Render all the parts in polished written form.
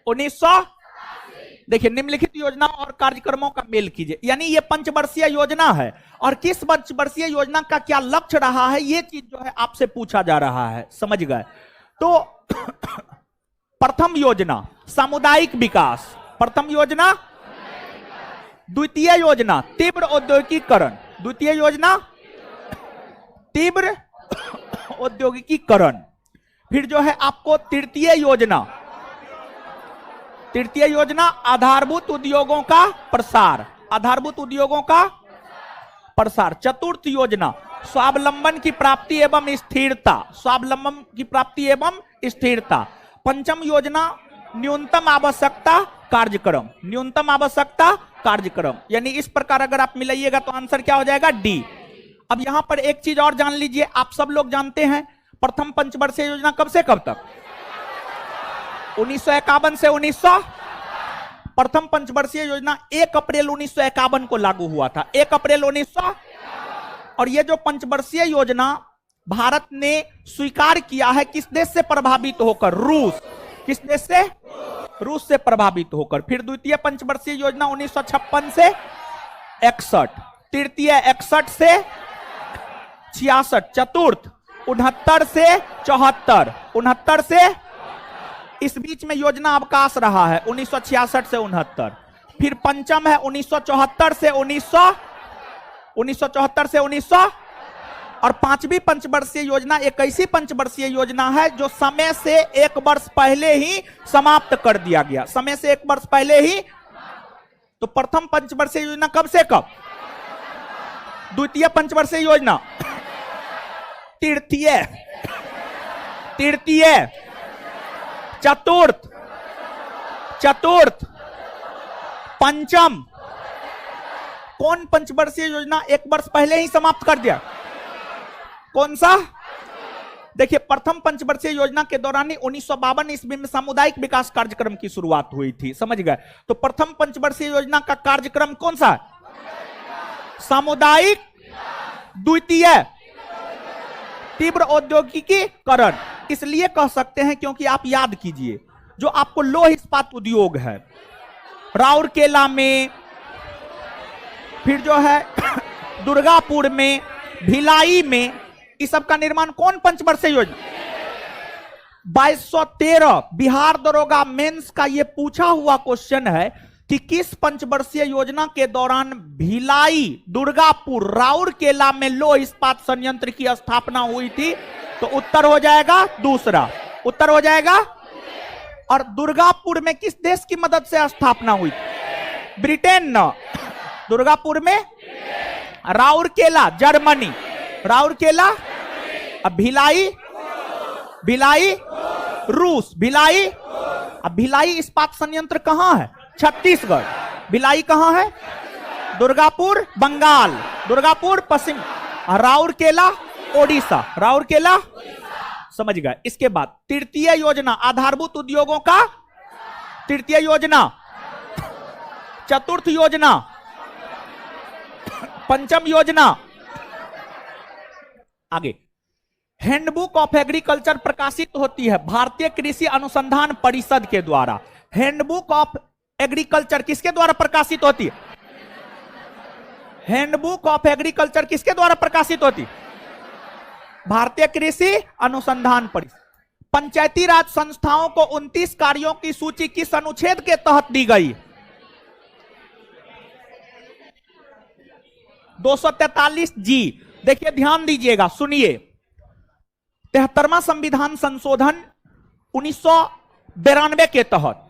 1900। देखिए, निम्नलिखित योजना और कार्यक्रमों का मेल कीजिए। यानी ये पंचवर्षीय योजना है, और किस पंचवर्षीय योजना का क्या लक्ष्य रहा है, ये चीज जो है आपसे पूछा जा रहा है। समझ गए? तो प्रथम योजना सामुदायिक विकास, प्रथम योजना। द्वितीय योजना तीव्र औद्योगिकीकरण, द्वितीय योजना तीव्र औद्योगिकीकरण। फिर जो है आपको तृतीय योजना आधारभूत उद्योगों का प्रसार, आधारभूत उद्योगों का प्रसार। चतुर्थ योजना स्वावलंबन की प्राप्ति एवं स्थिरता, स्वावलंबन की प्राप्ति एवं स्थिरता। पंचम योजना न्यूनतम आवश्यकता कार्यक्रम, न्यूनतम आवश्यकता कार्यक्रम। यानी इस प्रकार अगर आप मिलाइएगा तो आंसर क्या हो जाएगा? डी। अब यहां पर एक चीज और जान लीजिए, आप सब लोग जानते हैं प्रथम पंचवर्षीय योजना कब से कब तक? 1951 से 1900। प्रथम पंचवर्षीय योजना 1 अप्रैल 1951 को लागू हुआ था, 1 अप्रैल 1900। और ये जो पंचवर्षीय योजना भारत ने स्वीकार किया है किस देश से प्रभावित होकर? रूस। किस देश से? रूस से प्रभावित होकर। फिर द्वितीय पंचवर्षीय योजना 1956 से 61, तृतीय 61 से 66, चतुर्थ 69 से 74, 69 से, इस बीच में योजना अवकाश रहा है 1966 से 69। फिर पंचम है 1974 से 1900, और पांचवी पंचवर्षीय योजना एक ऐसी पंचवर्षीय योजना है जो समय से 1 वर्ष पहले ही समाप्त कर दिया गया, समय से 1 वर्ष पहले ही। तो प्रथम पंचवर्षीय योजना कब से कब? द्वितीय पंचवर्षीय योजना, तृतीय, चतुर्थ, पंचम। कौन पंचवर्षीय योजना 1 वर्ष पहले ही समाप्त कर दिया? कौन सा? देखिए, प्रथम पंचवर्षीय योजना के दौरान ही 1952 ईस्वी में सामुदायिक विकास कार्यक्रम की शुरुआत हुई थी। समझ गए? तो प्रथम पंचवर्षीय योजना का कार्यक्रम कौन सा है? सामुदायिक। द्वितीय तीव्र औद्योगिकीकरण। इसलिए कह सकते हैं क्योंकि आप याद कीजिए, जो आपको लौह इस्पात उद्योग है राउरकेला में, फिर जो है दुर्गापुर में, भिलाई में, इस सब का निर्माण कौन पंचवर्षीय योजना? 2213 बिहार दरोगा मेंस का ये पूछा हुआ क्वेश्चन है कि किस पंचवर्षीय योजना के दौरान भिलाई, दुर्गापुर, राउरकेला में लौह इस्पात संयंत्र की स्थापना हुई थी? तो उत्तर हो जाएगा दूसरा, उत्तर हो जाएगा। और दुर्गापुर में किस देश की मदद से स्थापना हुई? ब्रिटेन न। दुर्गापुर में, राउरकेला जर्मनी, राउरकेला। अब भिलाई रूस, भिलाई। अब भिलाई इस्पात संयंत्र कहां है? छत्तीसगढ़। भिलाई कहां है? दुर्गापुर बंगाल, दुर्गापुर पश्चिम, राउरकेला ओडिशा, राउरकेला। समझ गए? इसके बाद तृतीय योजना आधारभूत उद्योगों का, तृतीय योजना, चतुर्थ योजना, पंचम योजना। आगे हैंडबुक ऑफ एग्रीकल्चर प्रकाशित होती है भारतीय कृषि अनुसंधान परिषद के द्वारा। हैंडबुक ऑफ एग्रीकल्चर किसके द्वारा प्रकाशित होती है? हैंडबुक ऑफ एग्रीकल्चर किसके द्वारा प्रकाशित होती है? भारतीय कृषि अनुसंधान परिषद। पंचायती राज संस्थाओं को 29 कार्यों की सूची किस अनुच्छेद के तहत दी गई? 243 जी। देखिए, ध्यान दीजिएगा, सुनिए। 73वां संविधान संशोधन 1992 के तहत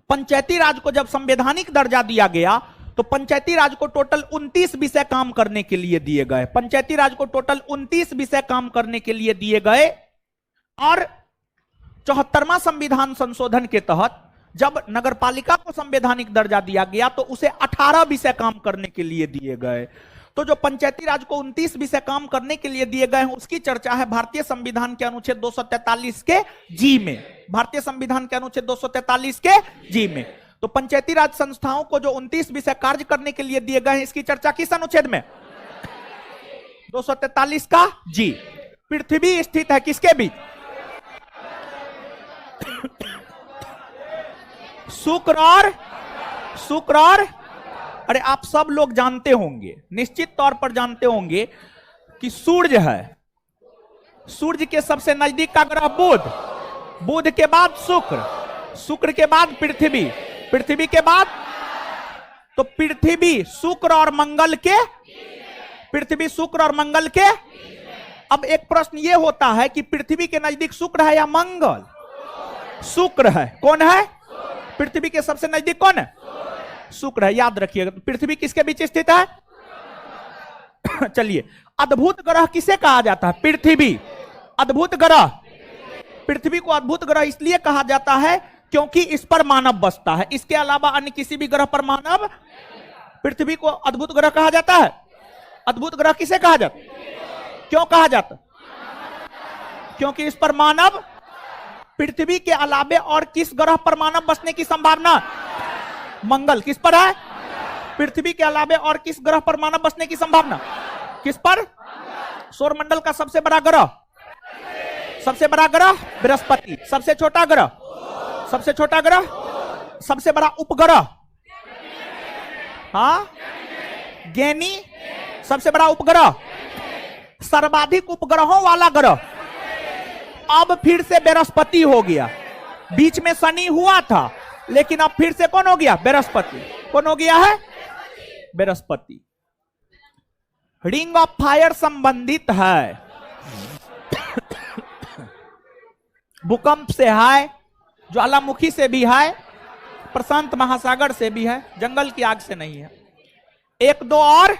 पंचायती राज को जब संवैधानिक दर्जा दिया गया तो पंचायती राज को टोटल 29 विषय काम करने के लिए दिए गए। पंचायती राज को टोटल 29 विषय काम करने के लिए दिए गए। और 74वां संविधान संशोधन के तहत जब नगरपालिका को संवैधानिक दर्जा दिया गया तो उसे 18 विषय काम करने के लिए दिए गए। तो जो पंचायती राज को 29 विषय काम करने के लिए दिए गए हैं उसकी चर्चा है भारतीय संविधान के अनुच्छेद 243 के जी में, भारतीय संविधान के अनुच्छेद 243 के जी में। तो पंचायती राज संस्थाओं को जो 29 विषय कार्य करने के लिए दिए गए हैं इसकी चर्चा किस अनुच्छेद में? 243 का जी। पृथ्वी स्थित है किसके बीच? शुक्र और अरे आप सब लोग जानते होंगे, निश्चित तौर पर जानते होंगे कि सूर्य है, सूर्य के सबसे नजदीक का ग्रह बुध, बुध के बाद शुक्र, शुक्र के बाद पृथ्वी, पृथ्वी के बाद तो पृथ्वी शुक्र और मंगल के, पृथ्वी शुक्र और मंगल के। अब एक प्रश्न यह होता है कि पृथ्वी के नजदीक शुक्र है या मंगल? शुक्र है। कौन है पृथ्वी के सबसे नजदीक? कौन है? शुक्र है। याद रखिएगा। पृथ्वी किसके बीच स्थित है? चलिए, अद्भुत ग्रह किसे कहा जाता है? पृथ्वी। अद्भुत ग्रह, पृथ्वी को अद्भुत ग्रह इसलिए कहा जाता है क्योंकि इस पर मानव बसता है, इसके अलावा अन्य किसी भी ग्रह पर मानव। पृथ्वी को अद्भुत ग्रह कहा जाता है। अद्भुत ग्रह किसे कहा जाता? क्यों कहा जाता? क्योंकि इस पर मानव, पृथ्वी के अलावे और किस ग्रह पर मानव बसने की संभावना? मंगल। किस पर है? पृथ्वी के अलावे और किस ग्रह पर मानव बसने की संभावना? किस पर? सौरमंडल का सबसे बड़ा ग्रह, सबसे बड़ा ग्रह बृहस्पति। सबसे छोटा ग्रह, सबसे छोटा ग्रह, सबसे बड़ा उपग्रह, हाँ गैनी। सबसे बड़ा उपग्रह, सर्वाधिक उपग्रहों वाला ग्रह अब फिर से बृहस्पति हो गया। बीच में शनि हुआ था, लेकिन अब फिर से कौन हो गया? बृहस्पति। कौन हो गया है? बृहस्पति। रिंग ऑफ फायर संबंधित है, भूकंप से है, ज्वालामुखी से भी है, प्रशांत महासागर से भी है, जंगल की आग से नहीं है। एक दो और,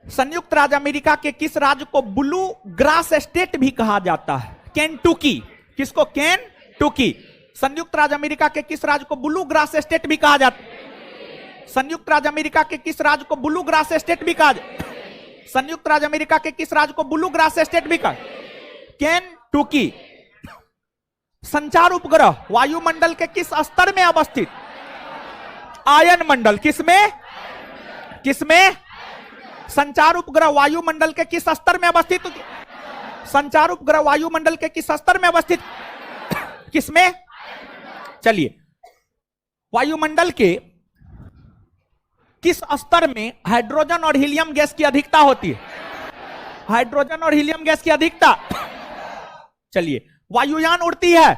संयुक्त राज्य अमेरिका के किस राज्य को ब्लू ग्रास स्टेट भी कहा जाता है? केंटुकी। किसको? केंटुकी। संयुक्त राज्य अमेरिका के किस राज्य को ब्लू ग्रास स्टेट भी कहा जाता है? संयुक्त राज्य अमेरिका के किस राज्य को ब्लू ग्रास स्टेट भी कहा जाता है? संयुक्त राज्य अमेरिका के किस राज्य को ब्लू ग्रास स्टेट भी कहा? केंटुकी। संचार उपग्रह वायुमंडल के किस स्तर में अवस्थित? आयन मंडल। किसमें? किसमें? संचार उपग्रह वायुमंडल के किस स्तर में अवस्थित? संचार उपग्रह वायुमंडल के किस स्तर में अवस्थित? किसमें? चलिए, वायुमंडल के किस स्तर में हाइड्रोजन और हीलियम गैस की अधिकता होती है? हाइड्रोजन और हीलियम गैस की अधिकता। चलिए, वायुयान उड़ती है,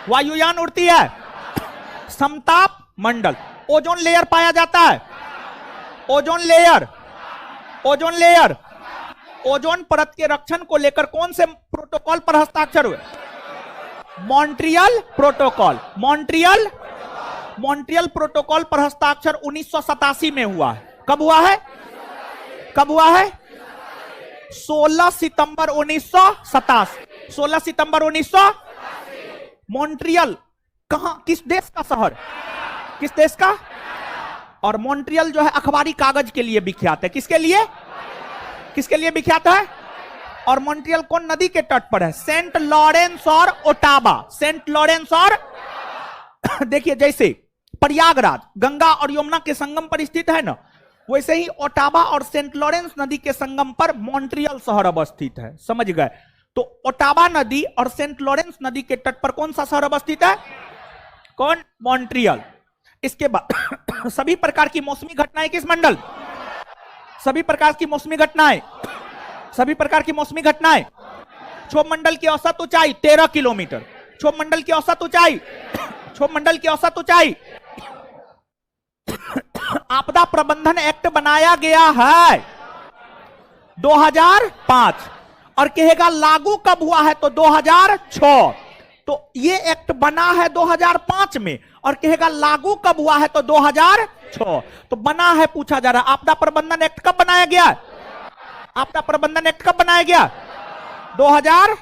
वायुयान उड़ती है, समताप मंडल। ओजोन लेयर पाया जाता है, ozone layer, ozone layer. Ozone परत के रक्षण को लेकर कौन से प्रोटोकॉल पर हस्ताक्षर हुए? Montreal protocol. Montreal, Montreal protocol पर हस्ताक्षर 1987 में हुआ है। कब हुआ है? कब हुआ है? 16 सितंबर 1987। 16 सितंबर 1900। मॉन्ट्रियल कहां, किस देश का शहर? किस देश का? और मॉन्ट्रियल जो है अखबारी कागज के लिए विख्यात है। किसके लिए? किसके लिए विख्यात है? और मॉन्ट्रियल कौन नदी के तट पर है? सेंट लॉरेंस और ओटावा। सेंट लॉरेंस और देखिए, जैसे प्रयागराज गंगा और यमुना के संगम पर स्थित है ना, वैसे ही ओटावा और सेंट लॉरेंस नदी के संगम पर मॉन्ट्रियल शहर अवस्थित है। समझ गए? तो ओटावा नदी और सेंट लॉरेंस नदी के तट पर कौन सा शहर अवस्थित है? कौन? मॉन्ट्रियल। इसके बाद सभी प्रकार की मौसमी घटनाएं किस मंडल? सभी प्रकार की मौसमी घटनाएं, सभी प्रकार की मौसमी घटनाएं। क्षोभ मंडल की औसत ऊंचाई 13 किलोमीटर। क्षोभ मंडल की औसत ऊंचाई, क्षोभ मंडल की औसत ऊंचाई। आपदा प्रबंधन एक्ट बनाया गया है 2005 और कहेगा लागू कब हुआ है? तो 2006। तो ये एक्ट बना है 2005 में और कहेगा लागू कब हुआ है? तो 2006। तो बना है, पूछा जा रहा है आपदा प्रबंधन एक्ट कब बनाया गया? आपदा प्रबंधन एक्ट कब बनाया गया? 2000।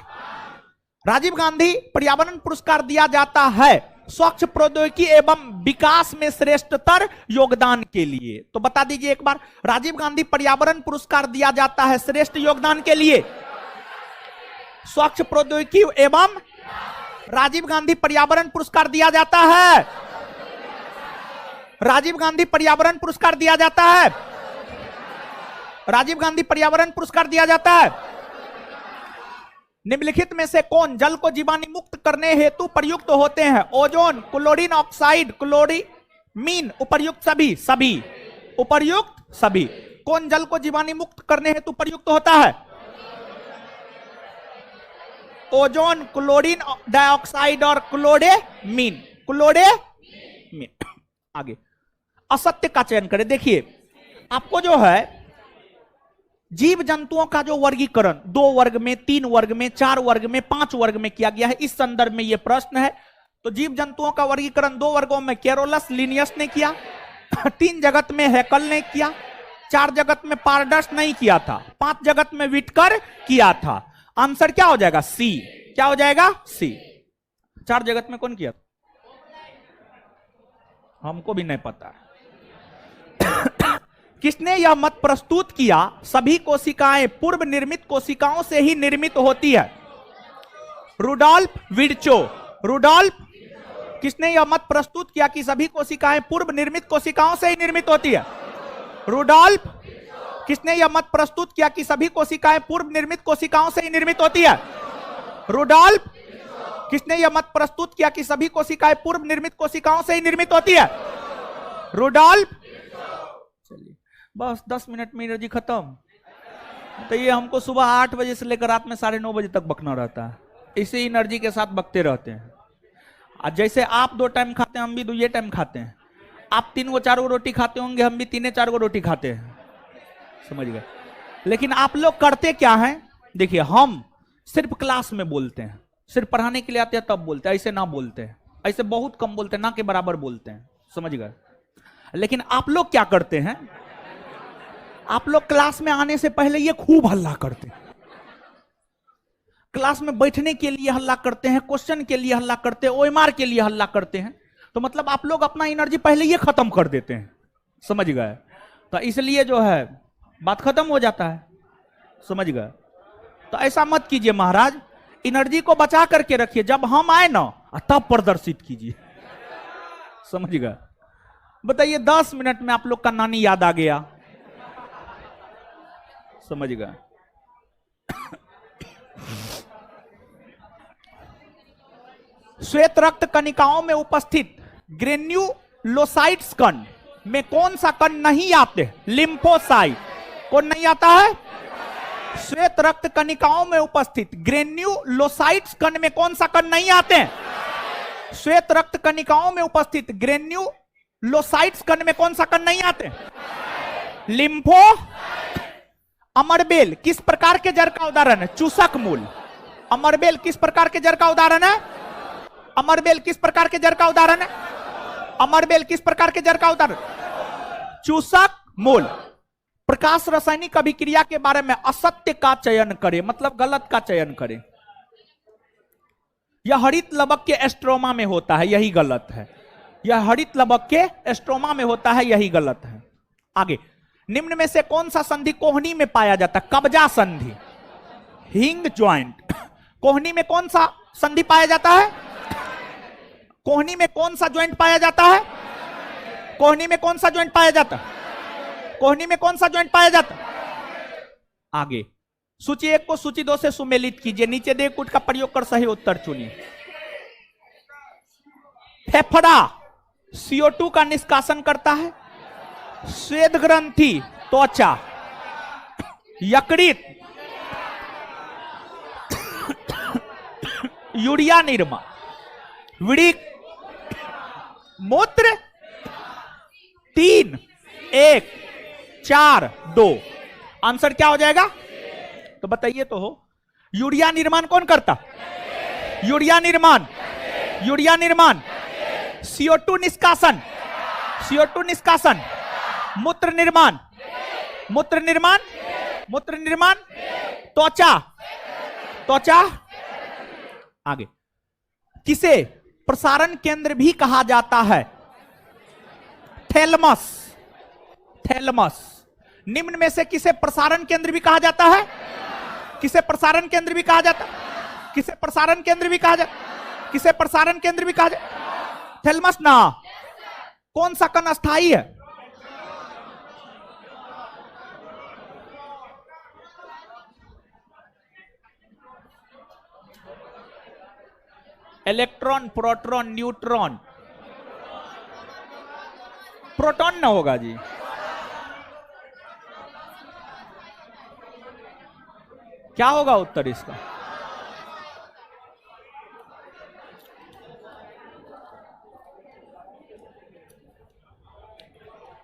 राजीव गांधी पर्यावरण पुरस्कार दिया जाता है स्वच्छ प्रौद्योगिकी एवं विकास में श्रेष्ठतर योगदान के लिए। तो बता दीजिए एक बार, राजीव गांधी पर्यावरण पुरस्कार दिया जाता है श्रेष्ठ योगदान के लिए स्वच्छ प्रौद्योगिकी एवं, राजीव गांधी पर्यावरण पुरस्कार दिया जाता है, राजीव गांधी पर्यावरण पुरस्कार दिया जाता है, राजीव गांधी पर्यावरण पुरस्कार दिया जाता है। निम्नलिखित में से कौन जल को जीवाणु मुक्त करने हेतु प्रयुक्त होते हैं? ओजोन, क्लोरीन ऑक्साइड, क्लोरीमीन, उपर्युक्त सभी। सभी, उपर्युक्त सभी। कौन जल को जीवाणु मुक्त करने हेतु प्रयुक्त होता है? ओजोन, क्लोरीन डाइऑक्साइड और क्लोरेमीन। क्लोरेमीन। आगे असत्य का चयन करें। देखिए आपको जो है जीव जंतुओं का जो वर्गीकरण 2 वर्ग में, 3 वर्ग में, 4 वर्ग में, 5 वर्ग में किया गया है, इस संदर्भ में यह प्रश्न है। तो जीव जंतुओं का वर्गीकरण 2 वर्गों में कैरोलस लिनियस ने किया, 3 जगत में हैकल ने किया, 4 जगत में पारडस नहीं किया था, 5 जगत में विटकर किया था। आंसर क्या हो जाएगा? सी। क्या हो जाएगा? सी। 4 जगत में कौन किया? हमको भी नहीं पता। किसने यह मत प्रस्तुत किया सभी कोशिकाएं पूर्व निर्मित कोशिकाओं से ही निर्मित होती है? Rudolph Virchow. रुडॉल्फ किसने यह मत प्रस्तुत किया कि सभी कोशिकाएं पूर्व निर्मित कोशिकाओं से ही निर्मित होती है? रुडॉल्फ किसने यह मत प्रस्तुत किया कि सभी कोशिकाएं पूर्व निर्मित कोशिकाओं से ही निर्मित होती है? रुडॉल्फ किसने यह मत प्रस्तुत किया कि सभी कोशिकाएं पूर्व निर्मित कोशिकाओं से ही निर्मित होती है? रुडॉल्फ। चलिए बस 10 मिनट में एनर्जी खत्म। तो ये हमको सुबह 8 बजे से लेकर रात में 9:30 बजे तक बकना रहता है। इसी एनर्जी के साथ बकते रहते हैं। आज जैसे आप 2 टाइम खाते हैं, हम भी 2 टाइम खाते हैं। आप 3 4 रोटी खाते होंगे, हम भी 3 4 रोटी खाते हैं। समझ गए? लेकिन आप लोग करते क्या हैं? देखिए हम सिर्फ क्लास में बोलते हैं, सिर्फ पढ़ाने के लिए आते हैं तब बोलते हैं। ऐसे ना बोलते हैं, ऐसे बहुत कम बोलते हैं, ना के बराबर बोलते हैं। समझ गए? लेकिन आप लोग क्या करते हैं? आप लोग क्लास में आने से पहले ये खूब हल्ला करते हैं, क्लास में बैठने के लिए हल्ला करते हैं, क्वेश्चन के लिए हल्ला करते हैं, ओएमआर के लिए हल्ला करते हैं। तो मतलब आप लोग अपना एनर्जी पहले ये खत्म कर देते हैं। समझ गए? तो इसलिए जो है बात खत्म हो जाता है। समझ गए? तो ऐसा मत कीजिए महाराज, एनर्जी को बचा करके रखिए, जब हम आए ना तब प्रदर्शित कीजिए। समझ गए? बताइए 10 मिनट में आप लोग का नानी याद आ गया। समझ गए? श्वेत रक्त कणिकाओं में उपस्थित ग्रेन्युलोसाइट्स कण में कौन सा कण नहीं आते? लिम्फोसाइट। कौन नहीं आता है? श्वेत रक्त कणिकाओं में उपस्थित ग्रेन्युलोसाइट्स कण में कौन सा कण नहीं आते हैं? श्वेत रक्त कणिकाओं में उपस्थित ग्रेन्युलोसाइट्स कण में कौन सा कण नहीं आते हैं? लिम्फो। अमरबेल किस प्रकार के जड़ का उदाहरण है? चूसक मूल। अमरबेल किस प्रकार के जड़ का उदाहरण है? अमरबेल किस प्रकार के जड़ का उदाहरण है? अमरबेल किस प्रकार के जड़ का उदाहरण? चूसक मूल। प्रकाश रासायनिक अभिक्रिया के बारे में असत्य का चयन करें, मतलब गलत का चयन करें। यह हरित लवक के एस्ट्रोमा में होता है, यही गलत है। यह हरित लवक के एस्ट्रोमा में होता है, यही गलत है। आगे, निम्न में से कौन सा संधि कोहनी में पाया जाता है? कब्जा संधि, हिंग ज्वाइंट। कोहनी में कौन सा संधि पाया जाता है? कोहनी में कौन सा ज्वाइंट पाया जाता है? कोहनी में कौन सा ज्वाइंट पाया जाता है? कोहनी में कौन सा ज्वाइंट पाया जाता है? आगे, सूची 1 को सूची 2 से सुमेलित कीजिए। नीचे दिए कूट का प्रयोग कर सही उत्तर चुनिए। फेफड़ा CO2 का निष्कासन करता है। स्वेद ग्रंथि त्वचा, यकृत यूरिया निर्माण, वृक्क, मूत्र। 3 1 4 2। आंसर क्या हो जाएगा? तो बताइए तो हो। यूरिया निर्माण कौन करता? यूरिया निर्माण, यूरिया निर्माण। CO2 निष्कासन, CO2 निष्कासन। मूत्र निर्माण, मूत्र निर्माण, मूत्र निर्माण। त्वचा, त्वचा। आगे, किसे प्रसारण केंद्र भी कहा जाता है? Thalamus, thalamus. निम्न में से किसे प्रसारण केंद्र भी कहा जाता है? किसे प्रसारण केंद्र भी कहा जाता? किसे प्रसारण केंद्र भी कहा जाता? किसे प्रसारण केंद्र भी कहा जाता? थैलमस ना। कौन सा कण अस्थाई है? Electron, proton, neutron. प्रोटॉन ना होगा जी। क्या होगा उत्तर इसका?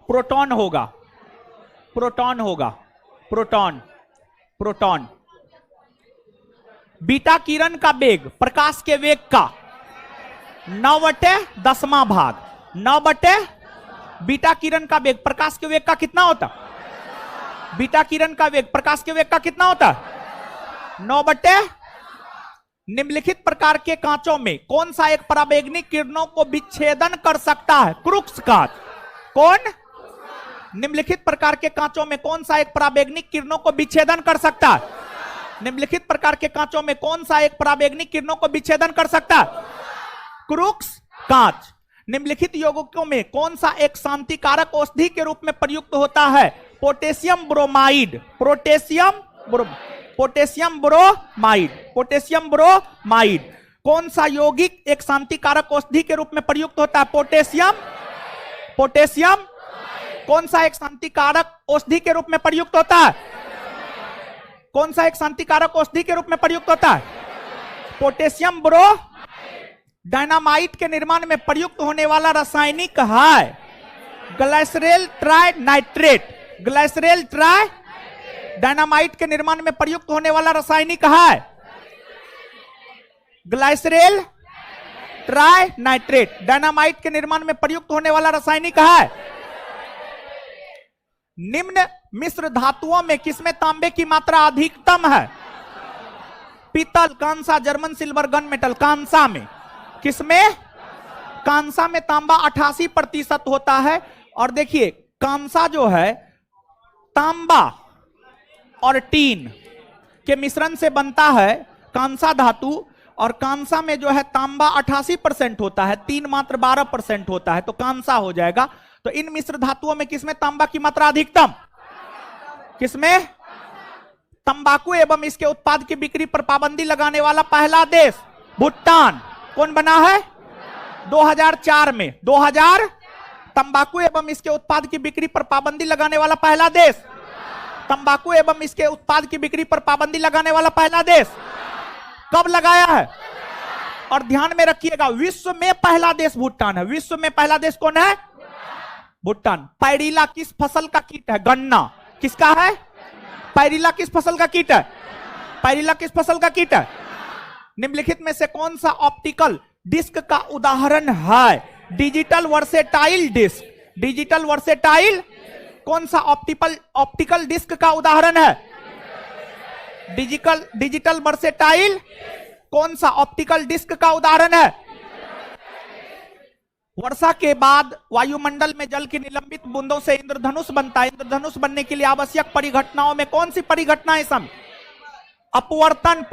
प्रोटॉन होगा, प्रोटॉन होगा, प्रोटॉन, प्रोटॉन। बीटा किरण का वेग प्रकाश के वेग का 9/10 भाग। 9/, बीटा किरण का वेग प्रकाश के वेग का कितना होता? बीटा किरण का वेग प्रकाश के वेग का कितना होता? 9/। निम्नलिखित प्रकार के कांचों में कौन सा एक पराबैंगनी किरणों को विच्छेदन कर सकता है? क्रूक्स कांच। कौन? निम्नलिखित प्रकार के कांचों में कौन सा एक पराबैंगनी किरणों को विच्छेदन कर सकता है? निम्नलिखित प्रकार के कांचों में कौन सा एक पराबैंगनी किरणों को विच्छेदन कर सकता है? क्रूक्स कांच। निम्नलिखित यौगिकों में कौन सा एक शांतिकारक औषधि के रूप में प्रयुक्त होता है? Potassium bromide. Potassium bromide. Potassium bromide. कौन सा यौगिक एक शांतिकारक औषधि के रूप में प्रयुक्त होता है? पोटेशियम। कौन सा एक शांतिकारक औषधि के रूप में प्रयुक्त होता है? कौन सा एक शांतिकारक औषधि के रूप में प्रयुक्त होता है? Potassium bro. डायनामाइट के निर्माण में प्रयुक्त होने वाला रासायनिक है ग्लाइसरेल ट्राइनाइट्रेट। ग्लाइसरेल ट्राइ। डायनामाइट के निर्माण में प्रयुक्त होने वाला रासायनिक है ग्लाइसरेल ट्राइनाइट्रेट। डायनामाइट के निर्माण में प्रयुक्त होने वाला रासायनिक है। निम्न मिश्र धातुओं में किसमें तांबे की मात्रा अधिकतम है? पीतल, कांसा, जर्मन सिल्वर, गन मेटल। कांसा में। किसमें? कांसा में तांबा 88% होता है। और देखिए कांसा जो है तांबा और टीन के मिश्रण से बनता है कांसा धातु। और कांसा में जो है तांबा 88% होता है, टीन मात्र 12% होता है, तो कांसा हो जाएगा। तो इन मिश्र धातुओं में किसमें तांबा की मात्रा अधिकतम? किसमें? तंबाकू एवं इसके उत्पाद की बिक्री पर पाबंदी लगाने वाला पहला देश भूटान। कौन बना है? 2004 में। 2000 तंबाकू एवं इसके उत्पाद की बिक्री पर पाबंदी लगाने वाला पहला देश। तंबाकू एवं इसके उत्पाद की बिक्री पर पाबंदी लगाने वाला पहला देश कब लगाया है? और ध्यान में रखिएगा विश्व में पहला देश भूटान है। विश्व में पहला देश कौन है? भूटान। पायरिला किस फसल का कीट है? गन्ना। किसका है? पायरिला किस फसल का कीट है? पायरिला किस फसल का कीट है? निम्नलिखित में से कौन सा ऑप्टिकल डिस्क का उदाहरण है? Digital versatile disc. Digital versatile. कौन सा ऑप्टिकल डिस्क का उदाहरण है? Digital versatile. कौन सा ऑप्टिकल डिस्क का उदाहरण है? वर्षा के बाद वायुमंडल में जल की निलंबित बूंदों से इंद्रधनुष बनता है। इंद्रधनुष बनने के लिए आवश्यक परिघटनाओं में कौन सी परिघटनाएं शामिल? अपवर्तन,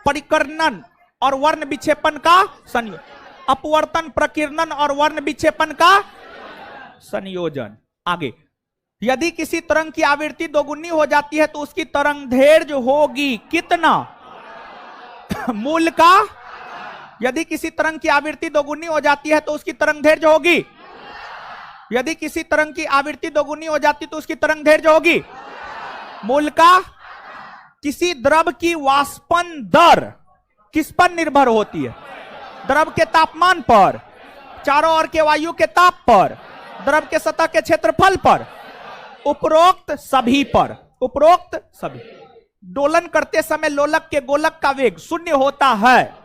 परिकर्णन और वर्ण विक्षेपण का संयोजन। अपवर्तन, प्रकीर्णन और वर्ण विक्षेपण का संयोजन। आगे, यदि किसी तरंग की आवृत्ति दोगुनी हो जाती है तो उसकी तरंग दैर्घ्य होगी कितना? मूल का। यदि किसी तरंग की आवृत्ति दोगुनी हो जाती है तो उसकी तरंग दैर्घ्य होगी। यदि किसी तरंग की आवृत्ति दोगुनी हो जाती तो उसकी तरंग दैर्घ्य होगी मूल का। किसी द्रव की वाष्पन दर किस पर निर्भर होती है? द्रव के तापमान पर, चारों ओर के वायु के ताप पर, द्रव के सतह के क्षेत्रफल पर, उपरोक्त सभी पर। उपरोक्त सभी। दोलन करते समय लोलक के गोलक का वेग शून्य होता है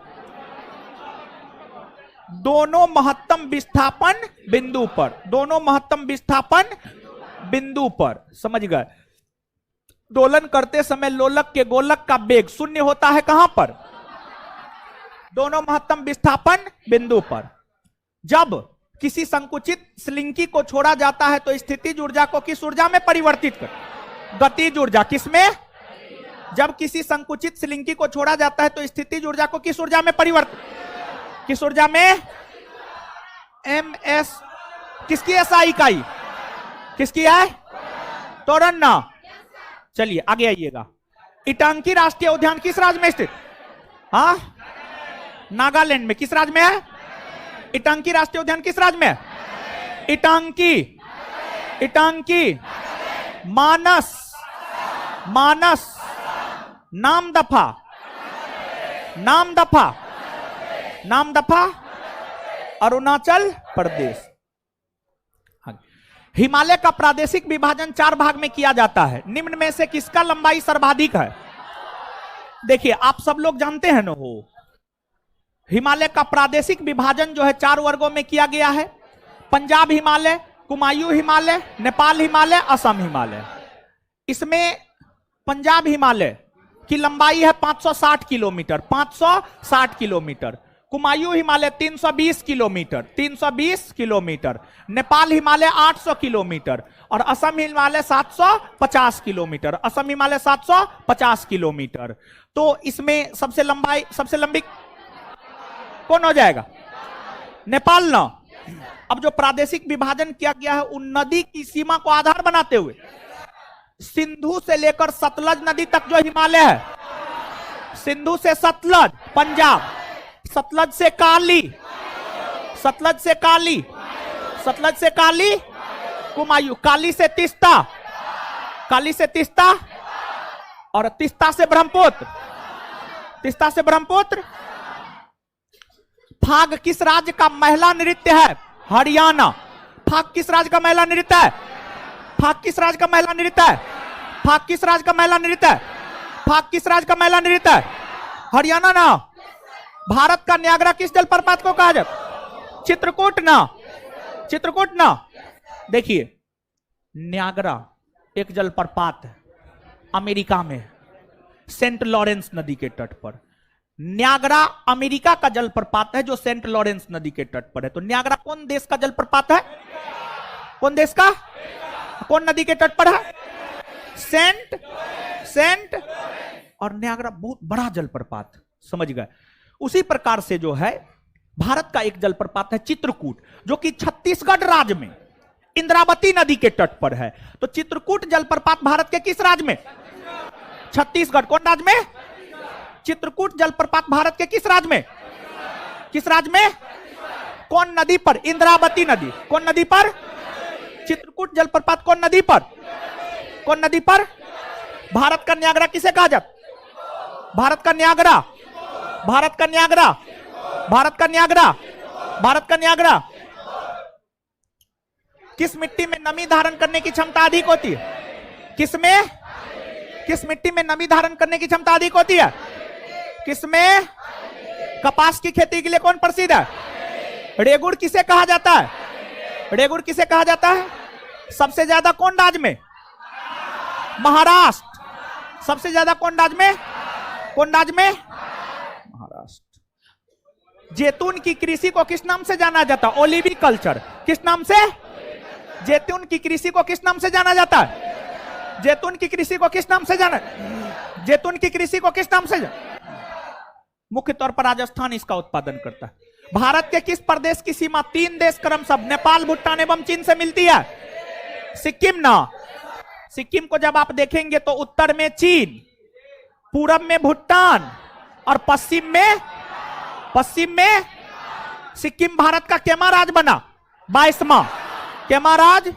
दोनों महत्तम विस्थापन बिंदु पर। दोनों महत्तम विस्थापन बिंदु पर। समझ गए? दोलन करते समय लोलक के गोलक का वेग शून्य होता है कहां पर? दोनों महत्तम विस्थापन बिंदु पर। जब किसी संकुचित स्लिंकी को छोड़ा जाता है तो स्थितिज ऊर्जा को किस ऊर्जा में परिवर्तित कर? गतिज ऊर्जा। किसमें? जब किसी संकुचित स्लिंकी को छोड़ा जाता है तो स्थितिज ऊर्जा को किस ऊर्जा में परिवर्तित? किस ऊर्जा में? ms। किसकी SI इकाई? किसकी है? त्वरण ना। चलिए आगे आइएगा। इटांकी राष्ट्रीय उद्यान किस राज्य में स्थित? हाँ, नागालैंड में। किस राज्य में है? इटांकी राष्ट्रीय उद्यान किस राज्य में है? इटांकी। इटांकी। मानस। मानस। नामदफा। नामदफा। नामदफा अरुणाचल प्रदेश। हिमालय का प्रादेशिक विभाजन 4 भाग में किया जाता है, निम्न में से किसका लंबाई सर्वाधिक है? देखिए आप सब लोग जानते हैं ना, हो हिमालय का प्रादेशिक विभाजन जो है 4 वर्गों में किया गया है। पंजाब हिमालय, कुमायूं हिमालय, नेपाल हिमालय, असम हिमालय। इसमें पंजाब हिमालय की लंबाई है 560 kilometre, 560 kilometre. Kumaon Himalaya 320 kilometre, 320 kilometre. Nepal Himalaya 800 kilometre और असम हिमालय 750 किलोमीटर। असम हिमालय 750 किलोमीटर। तो इसमें सबसे लंबी कौन हो जाएगा? नेपाल ना। अब जो प्रादेशिक विभाजन किया गया है उन नदी की सीमा को आधार बनाते हुए सिंधु से लेकर सतलज नदी तक जो हिमालय है, सिंधु से सतलज पंजाब, सतलज से काली, सतलज से काली, सतलज से काली कुमायूं, काली से तीस्ता, काली से तीस्ता और तीस्ता से ब्रह्मपुत्र, तीस्ता से ब्रह्मपुत्र। फाग किस राज्य का महिला नृत्य है? हरियाणा। फाग किस राज्य का महिला नृत्य है? फाग किस राज्य का महिला नृत्य है? फाग किस राज्य का महिला नृत्य है? फाग किस राज्य का महिला नृत्य है? हरियाणा ना। भारत का न्यागरा किस जलप्रपात को कहा जाता? चित्रकूट ना। चित्रकूट ना। देखिए न्यागरा एक जलप्रपात है अमेरिका में, सेंट लॉरेंस नदी के तट पर। न्यागरा अमेरिका का जलप्रपात है जो सेंट लॉरेंस नदी के तट पर है। तो न्यागरा कौन देश का जलप्रपात है? कौन देश का? कौन नदी के तट पर है? सेंट और न्यागरा बहुत बड़ा जलप्रपात, समझ गए। उसी प्रकार से जो है भारत का एक जलप्रपात है चित्रकूट, जो कि छत्तीसगढ़ राज्य में इंद्रावती नदी के तट पर है। तो चित्रकूट जलप्रपात भारत के किस राज्य में? छत्तीसगढ़। कौन राज्य में? चित्रकूट जलप्रपात भारत के किस राज्य में? किस राज्य में? कौन नदी पर? इंद्रावती नदी। कौन नदी पर? चित्रकूट जलप्रपात कौन नदी पर? कौन नदी पर? भारत का न्यागरा किसे कहा जाता? भारत का न्यागरा। भारत का न्यागरा। भारत का न्यागरा। भारत का न्यागरा। किस मिट्टी में नमी धारण करने की क्षमता अधिक होती है? किसमें? किस मिट्टी में नमी धारण करने की क्षमता अधिक होती है? किसमें? कपास की खेती के लिए कौन प्रसिद्ध है? रेगुड़ किसे कहा जाता है? रेगुड़ किसे कहा जाता है? सबसे ज्यादा कौन राज्य में? महाराष्ट्र। सबसे ज्यादा कौन राज्य में? कौन राज्य में? महाराष्ट्र। जैतून की कृषि को किस नाम से जाना जाता है? ओलिवी कल्चर। किस नाम से? जैतून की कृषि को किस नाम से जाना जाता है? जैतून की कृषि को किस नाम से जाना? जैतून की कृषि को किस नाम से? मुख्य तौर पर राजस्थान इसका उत्पादन करता है। भारत के किस प्रदेश की सीमा 3 देश क्रमशः नेपाल, भूटान एवं चीन से मिलती है? सिक्किम ना। सिक्किम को जब आप देखेंगे तो उत्तर में चीन, पूरब में भूटान और पश्चिम में सिक्किम भारत का केमा राज्य बना? 22वां केमा राज्य।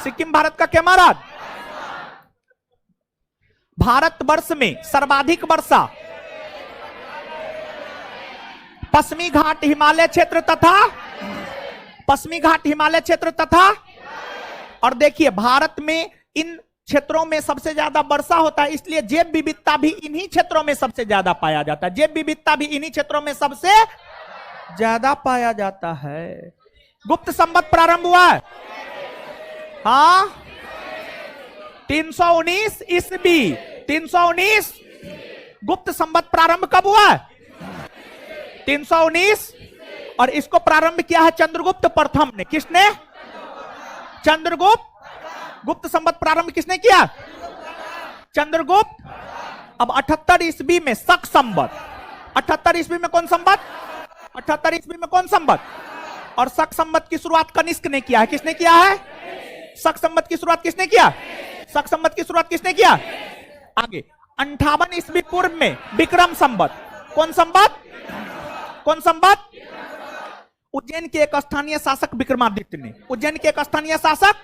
सिक्किम भारत का केमा राज्य। भारतवर्ष में सर्वाधिक वर्षा पश्चिमी घाट हिमालय क्षेत्र तथा और देखिए भारत में इन क्षेत्रों में सबसे ज्यादा वर्षा होता है, इसलिए जैव विविधता भी इन्हीं क्षेत्रों में सबसे ज्यादा पाया जाता है। जैव विविधता भी इन्हीं क्षेत्रों में सबसे ज्यादा पाया जाता है। गुप्त संवत प्रारंभ हुआ है हाँ 319 ईस्वी। 319 गुप्त संवत प्रारंभ कब हुआ है? 319। और इसको प्रारंभ किया है चंद्रगुप्त प्रथम ने। किसने? चंद्रगुप्त। गुप्त संवत प्रारंभ किसने किया? चंद्रगुप्त। अब 78 ईस्वी में शक संवत। 78 ईस्वी में कौन संवत? 78 ईस्वी में कौन संवत? और शक संवत की शुरुआत कनिष्क ने किया है। किसने किया है? शक संवत की शुरुआत किसने किया? शक संवत की शुरुआत किसने किया? आगे 58 ईस्वी पूर्व में विक्रम संवत। कौन संवत? कौन संवत? उज्जैन के एक स्थानीय शासक विक्रमादित्य ने, उज्जैन के एक स्थानीय शासक,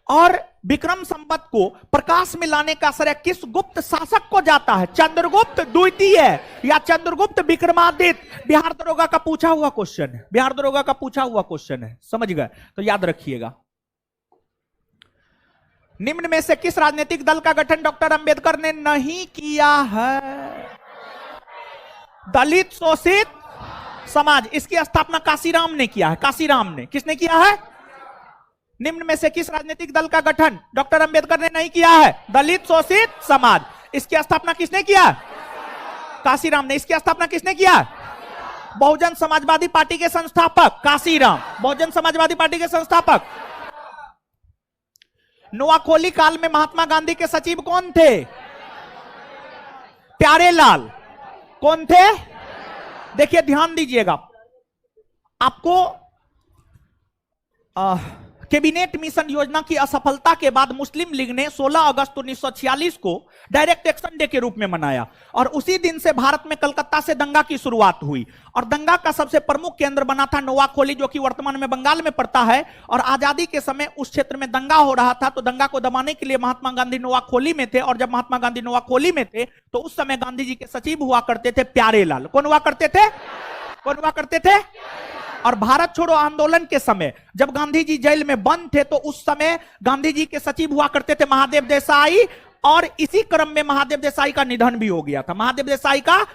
और विक्रम संवत को प्रकाश में लाने का श्रेय किस गुप्त शासक को जाता है? चंद्रगुप्त द्वितीय या चंद्रगुप्त विक्रमादित्य? बिहार दरोगा का पूछा हुआ क्वेश्चन है, बिहार दरोगा का पूछा हुआ क्वेश्चन है, समझ गए? तो याद रखिएगा। निम्न में से किस राजनीतिक दल का गठन डॉक्टर अंबेडकर ने नहीं किया है? दलित शोषित समाज, इसकी स्थापना काशीराम ने किया है, काशीराम ने। किसने किया है? निम्न में से किस राजनीतिक दल का गठन डॉक्टर अंबेडकर ने नहीं किया है? दलित शोषित समाज। इसकी स्थापना किसने किया? काशीराम ने। इसकी स्थापना किसने किया? बहुजन समाजवादी पार्टी के संस्थापक काशीराम, बहुजन समाजवादी पार्टी के संस्थापक। नोआखोली काल में महात्मा गांधी के सचिव कौन थे? प्यारेलाल। कौन थे? देखिए ध्यान दीजिएगा, आपको कैबिनेट मिशन योजना की असफलता के बाद मुस्लिम लीग ने 16 अगस्त 1946 को डायरेक्ट एक्शन डे के रूप में मनाया, और उसी दिन से भारत में कलकत्ता से दंगा की शुरुआत हुई, और दंगा का सबसे प्रमुख केंद्र बना था नोआखोली, जो कि वर्तमान में बंगाल में पड़ता है। और आजादी के समय उस क्षेत्र में दंगा हो रहा था, तो दंगा को दबाने के लिए महात्मा गांधी नोआखोली में थे, और जब महात्मा गांधी नोआखोली में थे तो उस समय गांधी जी के सचिव हुआ करते थे प्यारेलाल। कौन हुआ करते थे? कौन हुआ करते थे? और भारत छोड़ो आंदोलन के समय जब गांधी जी जेल में बंद थे, तो उस समय गांधी जी के सचिव हुआ करते थे महादेव देसाई, और इसी क्रम में महादेव देसाई का निधन भी हो गया था। महादेव देसाई का,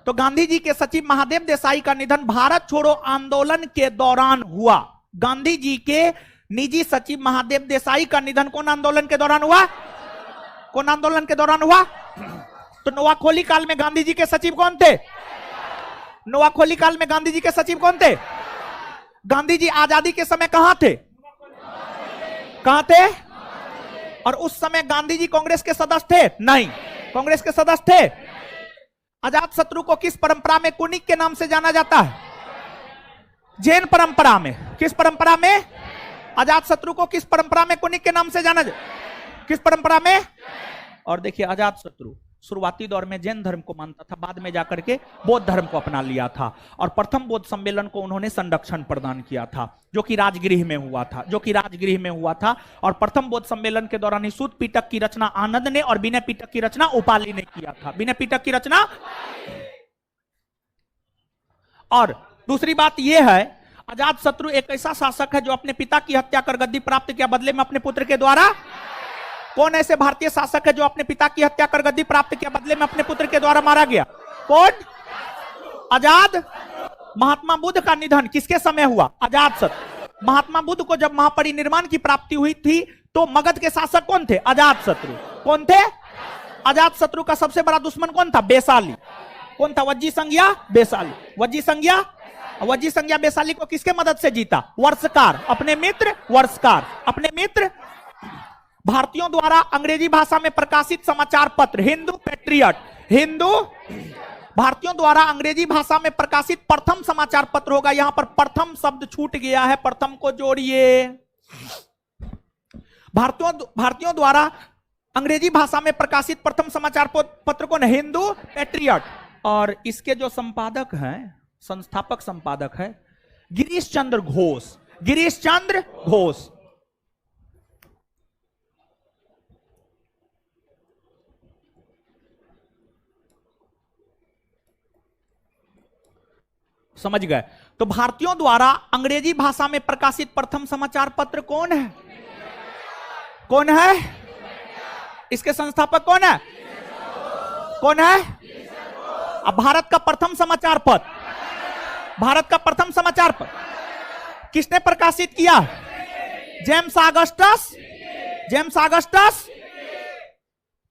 तो गांधी जी के सचिव महादेव देसाई का निधन भारत छोड़ो आंदोलन के दौरान हुआ। गांधी जी के निजी सचिव महादेव देसाई का निधन कौन आंदोलन के दौरान हुआ? कौन आंदोलन के दौरान हुआ? तो नोआखोली काल में गांधी जी के सचिव कौन थे? नोआखोली काल में गांधी जी के सचिव कौन थे? गांधी जी आजादी के समय कहां थे? कहां थे? और उस समय गांधी जी कांग्रेस के सदस्य थे? नहीं, कांग्रेस के सदस्य थे। अजात शत्रु को किस परंपरा में कुनिक के नाम से जाना जाता है? जैन परंपरा में। किस परंपरा में? अजात शत्रु को किस परंपरा में कुनिक के नाम से जाना जाता? किस परंपरा में? और देखिए अजात शत्रु शुरुआती दौर में जैन धर्म को मानता था, बाद में जाकर के बौद्ध धर्म को अपना लिया था, और प्रथम बौद्ध सम्मेलन को उन्होंने संरक्षण प्रदान किया था, जो कि राजगृह में हुआ था, जो कि राजगृह में हुआ था। और प्रथम बौद्ध सम्मेलन के दौरान ही सूत पिटक की रचना आनंद ने और विनय पिटक की रचना उपाली ने किया था। विनय पिटक की रचना। और दूसरी बात यह है, अजात शत्रु एक ऐसा शासक है जो अपने पिता की हत्या कर गद्दी प्राप्त किया, बदले में अपने पुत्र के द्वारा। कौन ऐसे भारतीय शासक है जो अपने पिता की हत्या कर गद्दी प्राप्त किया, बदले में अपने पुत्र के द्वारा मारा गया? कौन? अजात। महात्मा बुद्ध का निधन किसके समय हुआ? अजात शत्रु। महात्मा बुद्ध को जब महापरिनिर्वाण की प्राप्ति हुई थी, तो मगध के शासक कौन थे? अजात शत्रु। कौन थे? अजात शत्रु का सबसे बड़ा दुश्मन कौन था? वैशाली। कौन था? वज्जी संज्ञा वैशाली। वज्जी संज्ञा, वज्जी संज्ञा वैशाली को किसके मदद से जीता? वर्षकार, अपने मित्र वर्षकार, अपने मित्र। भारतीयों द्वारा अंग्रेजी भाषा में प्रकाशित समाचार पत्र हिंदू पैट्रियट, हिंदू। भारतीयों द्वारा अंग्रेजी भाषा में प्रकाशित प्रथम समाचार पत्र होगा। यहां पर प्रथम शब्द छूट गया है, प्रथम को जोड़िए। भारतीयों द्वारा अंग्रेजी भाषा में प्रकाशित प्रथम समाचार पत्र कौन है? हिंदू पैट्रियट। और इसके जो संपादक हैं, संस्थापक संपादक है गिरीश चंद्र घोष। गिरीश चंद्र घोष। समझ गए? तो भारतीयों द्वारा अंग्रेजी भाषा में प्रकाशित प्रथम समाचार पत्र कौन है? कौन है? इसके संस्थापक कौन है? कौन है? अब भारत का प्रथम समाचार पत्र, भारत का प्रथम समाचार पत्र किसने प्रकाशित किया? James Augustus. James Augustus.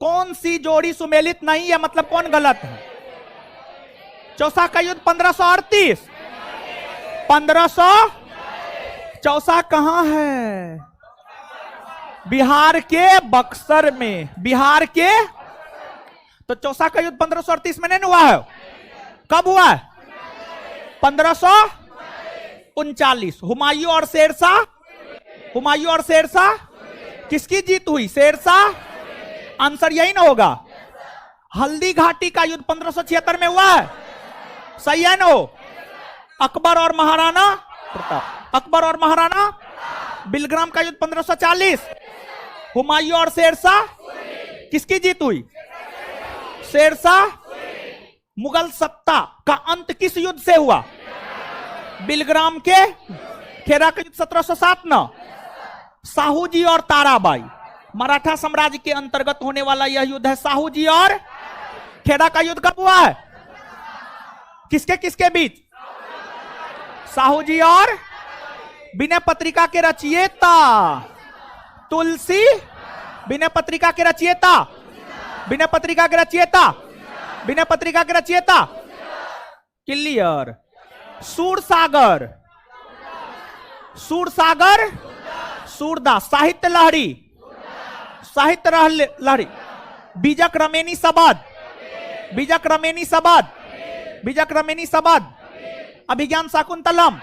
कौन सी जोड़ी सुमेलित नहीं है, मतलब कौन गलत है? चौसा का युद्ध 1538। 1500 चौसा कहां है? बिहार के बक्सर में। बिहार के, तो चौसा का युद्ध 1538 में नहीं हुआ है? कब हुआ है? 1539। हुमायूं और शेरशाह। हुमायूं और शेरशाह किसकी जीत हुई? शेरशाह। आंसर यही ना होगा। हल्दी घाटी का युद्ध 1576 में हुआ है। सही है नो? अकबर और महाराणा प्रताप। अकबर और महाराणा। बिलग्राम का युद्ध 1540। हुमायूं और शेरशाह, किसकी जीत हुई? शेरशाह। मुगल सत्ता का अंत किस युद्ध से हुआ? बिलग्राम के। खेरा का युद्ध 1707 न। साहू जी और ताराबाई, मराठा साम्राज्य के अंतर्गत होने वाला यह युद्ध है। साहू जी और खेड़ा का युद्ध कब हुआ है? किसके किसके बीच? साहू जी और। विनय पत्रिका के रचयिता तुलसी। विनय पत्रिका के रचयिता। विनय पत्रिका के रचयिता। विनय पत्रिका के रचयिता। क्लियर। सूरसागर। सूरसागर। सूरदास। साहित्य लहरी। साहित्य लहरी। बीजक रमेनी सबद। बीजक रमेनी सबद। बीजक रमेनी सबद। अभिज्ञान शाकुंतलम।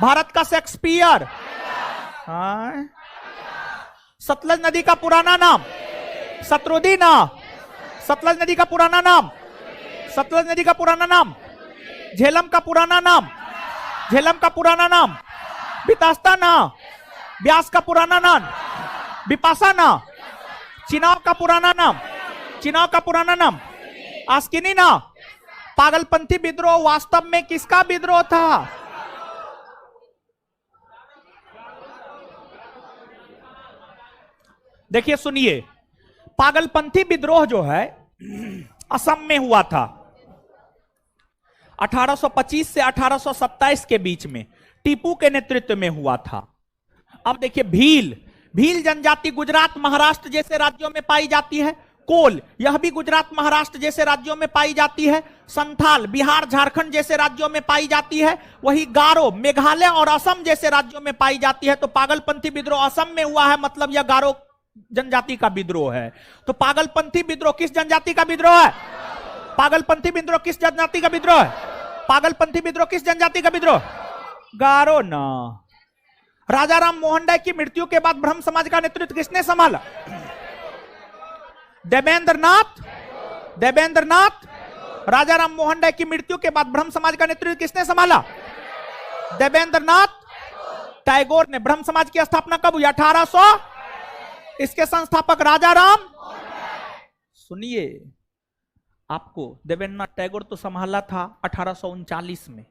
भारत का शेक्सपियर। हाँ। सतलज नदी का पुराना नाम? शत्रुदी ना। सतलज नदी का पुराना नाम? सतलज नदी का पुराना नाम? झेलम का पुराना नाम? झेलम का पुराना नाम? बितास्ता ना। ब्यास का पुराना नाम? बिपाशा ना। चिनाव का पुराना नाम? चिनाव का पुराना नाम? आस्किनी ना। पागलपंथी विद्रोह वास्तव में किसका विद्रोह था? देखिए सुनिए, पागलपंथी विद्रोह जो है असम में हुआ था 1825 से 1827 के बीच में, टीपू के नेतृत्व में हुआ था। अब देखिए भील जनजाति गुजरात महाराष्ट्र जैसे राज्यों में पाई जाती है। कोल, यह भी गुजरात महाराष्ट्र जैसे राज्यों में पाई जाती है। संथाल बिहार झारखंड जैसे राज्यों में पाई जाती है। वही गारो मेघालय और असम जैसे राज्यों में पाई जाती है। तो पागलपंथी विद्रोह असम में हुआ है, मतलब यह गारो जनजाति का विद्रोह है। तो पागलपंथी विद्रोह किस जनजाति का विद्रोह है? पागलपंथी विद्रोह किस जनजाति का विद्रोह है? पागलपंथी विद्रोह किस जनजाति का विद्रोह? गारो ना। राजा राम मोहन राय की मृत्यु के बाद ब्रह्म समाज का नेतृत्व किसने संभाला? देवेंद्र नाथ। देवेंद्र नाथ। राजा राम मोहन राय की मृत्यु के बाद ब्रह्म समाज का नेतृत्व किसने संभाला? देवेंद्र नाथ टैगोर ने। ब्रह्म समाज की स्थापना कब हुई? 1800। इसके संस्थापक राजा राम। सुनिए, आपको देवेंद्र नाथ टैगोर तो संभाला था 1839 में,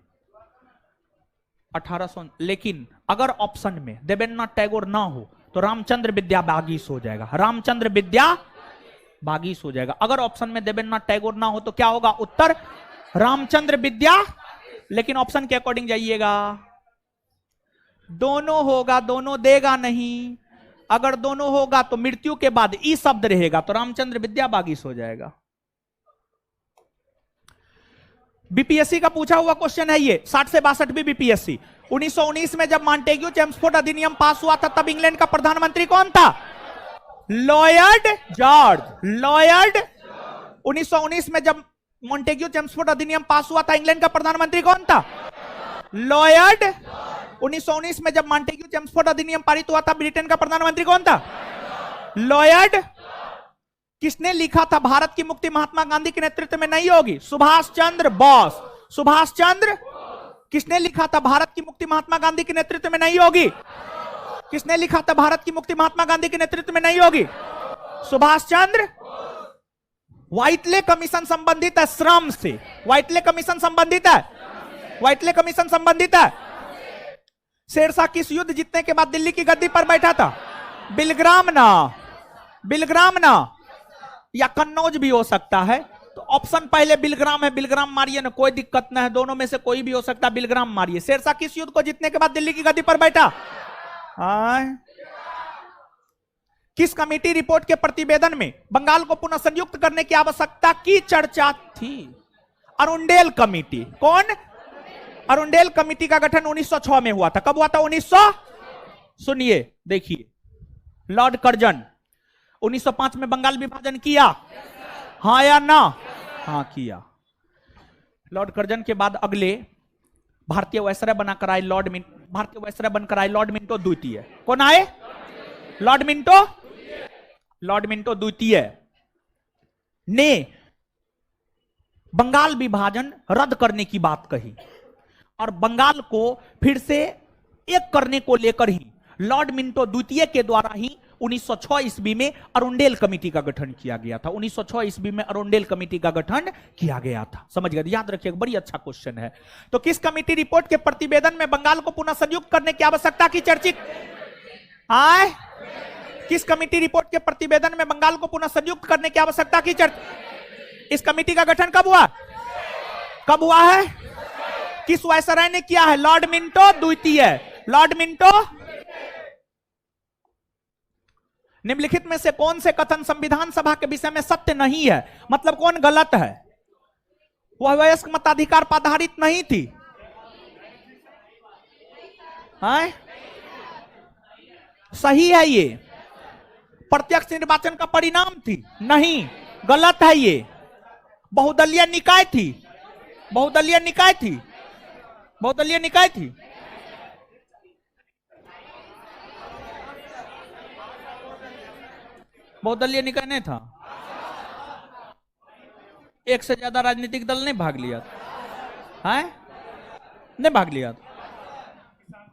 1800। लेकिन अगर ऑप्शन में देवेंद्र नाथ टैगोर ना हो तो रामचंद्र विद्या बागीस हो जाएगा। रामचंद्र विद्या बागीस हो जाएगा। अगर ऑप्शन में देवेंद्र नाथ टैगोर ना हो तो क्या होगा? उत्तर रामचंद्र विद्या। लेकिन ऑप्शन के अकॉर्डिंग जाइएगा, दोनों होगा, दोनों देगा नहीं। अगर दोनों होगा तो मृत्यु के बाद ई शब्द रहेगा, तो रामचंद्र विद्या बागीस हो जाएगा। बीपीएससी का पूछा हुआ क्वेश्चन है ये, 60 से 62 भी बीपीएससी। 1919 में जब मॉन्टेग्यू चेम्सफोर्ड अधिनियम पास हुआ था, तब इंग्लैंड का प्रधानमंत्री कौन था? Lloyd George. लॉयड। 1919 में जब मॉन्टेग्यू चेम्सफोर्ड अधिनियम पास हुआ था, इंग्लैंड का प्रधानमंत्री कौन था? लॉयड। 1919 में जब मॉन्टेग्यू चेम्सफोर्ड अधिनियम पारित हुआ था, ब्रिटेन का प्रधानमंत्री कौन था? लॉयड। किसने लिखा था भारत की मुक्ति महात्मा गांधी के नेतृत्व में नहीं होगी? सुभाष चंद्र बोस। सुभाष चंद्र। किसने लिखा था भारत की मुक्ति महात्मा गांधी के नेतृत्व में नहीं होगी? किसने लिखा था भारत की मुक्ति महात्मा गांधी के नेतृत्व में नहीं होगी? सुभाष चंद्र। व्हाइटले कमीशन संबंधित है श्रम से। व्हाइटले कमीशन संबंधित है। व्हाइटले कमीशन संबंधित है। शेरशाह किस युद्ध जीतने के बाद दिल्ली की गद्दी पर बैठा था? बिलग्राम ना। बिलग्राम ना, या कन्नौज भी हो सकता है। तो ऑप्शन पहले बिलग्राम है, बिलग्राम मारिए ना, कोई दिक्कत ना है, दोनों में से कोई भी हो सकता है, बिलग्राम मारिए। शेरशाह किस युद्ध को जीतने के बाद दिल्ली की गद्दी पर बैठा? किस कमेटी रिपोर्ट के प्रतिवेदन में बंगाल को पुनः संयुक्त करने की आवश्यकता की चर्चा थी? Arundel Committee. कौन? अरुंडेल कमेटी का गठन 1906 में हुआ था। कब हुआ था? 1900। सुनिए, देखिए, लॉर्ड कर्जन 1905 में बंगाल विभाजन किया, हाँ या ना? हाँ किया। लॉर्ड कर्जन के बाद अगले भारतीय वायसराय बनाकर आए भारतीय वायसराय बनकर आए लॉर्ड मिंटो द्वितीय। कौन आए? Lord Minto. लॉर्ड मिंटो द्वितीय ने बंगाल विभाजन रद्द करने की बात कही और बंगाल को फिर से एक करने को लेकर ही लॉर्ड मिंटो द्वितीय के द्वारा ही 1906 ईस्वी में अरुंडेल कमेटी का गठन किया गया था। 1906 ईस्वी में अरुंडेल कमेटी का गठन किया गया था। समझ गए? याद रखिएगा, बड़ी अच्छा क्वेश्चन है। तो किस कमेटी रिपोर्ट के प्रतिवेदन में बंगाल को पुनः संयुक्त करने की आवश्यकता की चर्चित आए? किस कमेटी रिपोर्ट के प्रतिवेदन में बंगाल को पुनः संयुक्त करने की आवश्यकता की चर्चा? इस कमेटी का गठन कब हुआ? कब हुआ है? किस वायसराय ने किया है? लॉर्ड मिंटो द्वितीय। Lord Minto. निम्नलिखित में से कौन से कथन संविधान सभा के विषय में सत्य नहीं है? मतलब कौन गलत है? वह वयस्क मताधिकार पर आधारित नहीं थी। है? सही है ये। प्रत्यक्ष निर्वाचन का परिणाम थी? नहीं, गलत है ये। बहुदलीय निकाय थी? बहुदलीय निकाय थी? बहुदलीय निकाय थी? बहुदलीय निकाय नहीं था। एक से ज्यादा राजनीतिक दल ने भाग लिया है? नहीं भाग लिया।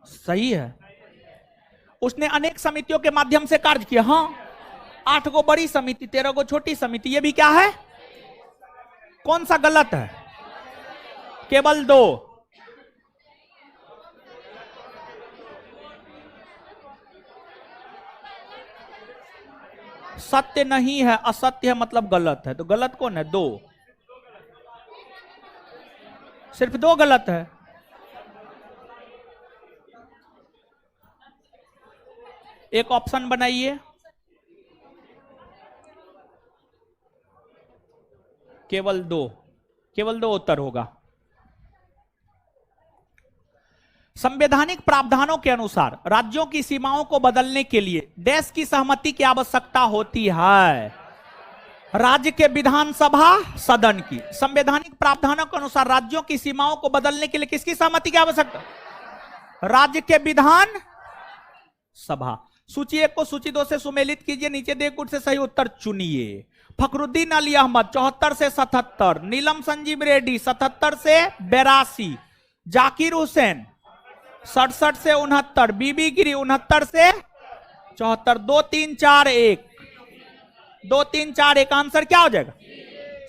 सही है। उसने अनेक समितियों के माध्यम से कार्य किया। हाँ, 8 गो बड़ी समिति, 13 गो छोटी समिति। ये भी क्या है? कौन सा गलत है? केवल 2। सत्य नहीं है, असत्य है, मतलब गलत है। तो गलत कौन है? 2। सिर्फ 2 गलत है। एक ऑप्शन बनाइए। केवल 2, केवल 2 उत्तर होगा। संवैधानिक प्रावधानों के अनुसार राज्यों की सीमाओं को बदलने के लिए देश की सहमति की आवश्यकता होती है। राज्य के विधानसभा सदन की। संवैधानिक प्रावधानों के अनुसार राज्यों की सीमाओं को बदलने के लिए किसकी सहमति की आवश्यकता? राज्य के विधान सभा। सूची 1 को सूची 2 से सुमेलित कीजिए। नीचे दिए गुट से सही उत्तर चुनिए। फखरुद्दीन अली अहमद 74 से 77, नीलम संजीव रेड्डी 77 से 82, जाकिर हुसैन 67 से 69, बीबी गिरी 69 से 74। 2 3 4 1, 2 3 4 1। आंसर क्या हो जाएगा?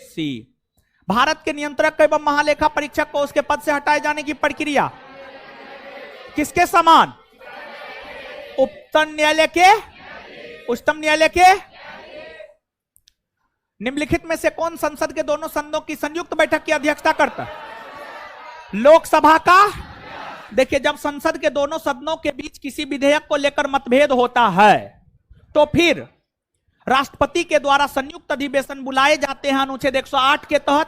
सी। भारत के नियंत्रक एवं महालेखा परीक्षक को उसके पद से हटाए जाने की प्रक्रिया किसके समान? उच्चतम न्यायालय के। उच्चतम न्यायालय के। निम्नलिखित में से कौन संसद के दोनों सदनों की संयुक्त बैठक की अध्यक्षता करता है? लोकसभा का। देखिए, जब संसद के दोनों सदनों के बीच किसी विधेयक को लेकर मतभेद होता है तो फिर राष्ट्रपति के द्वारा संयुक्त अधिवेशन बुलाए जाते हैं अनुच्छेद 108 के तहत।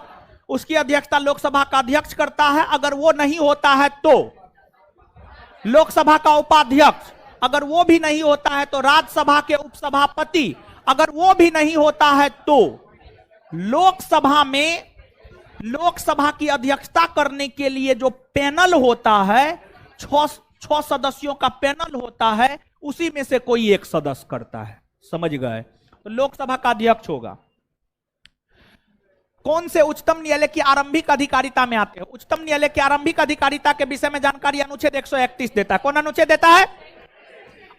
उसकी अध्यक्षता लोकसभा का अध्यक्ष करता है। अगर वो नहीं होता है तो लोकसभा का उपाध्यक्ष। अगर वो भी नहीं होता है तो राज्यसभा के उपसभापति। अगर वो भी नहीं होता है तो लोकसभा में लोकसभा की अध्यक्षता करने के लिए जो पैनल होता है, 6 सदस्यों का पैनल होता है, उसी में से कोई एक सदस्य करता है। समझ गए? तो लोकसभा का अध्यक्ष होगा। कौन से उच्चतम न्यायालय की आरंभिक अधिकारिता में आते हैं? उच्चतम न्यायालय की आरंभिक अधिकारिता के विषय में जानकारी अनुच्छेद 131 देता है। कौन अनुच्छेद देता है?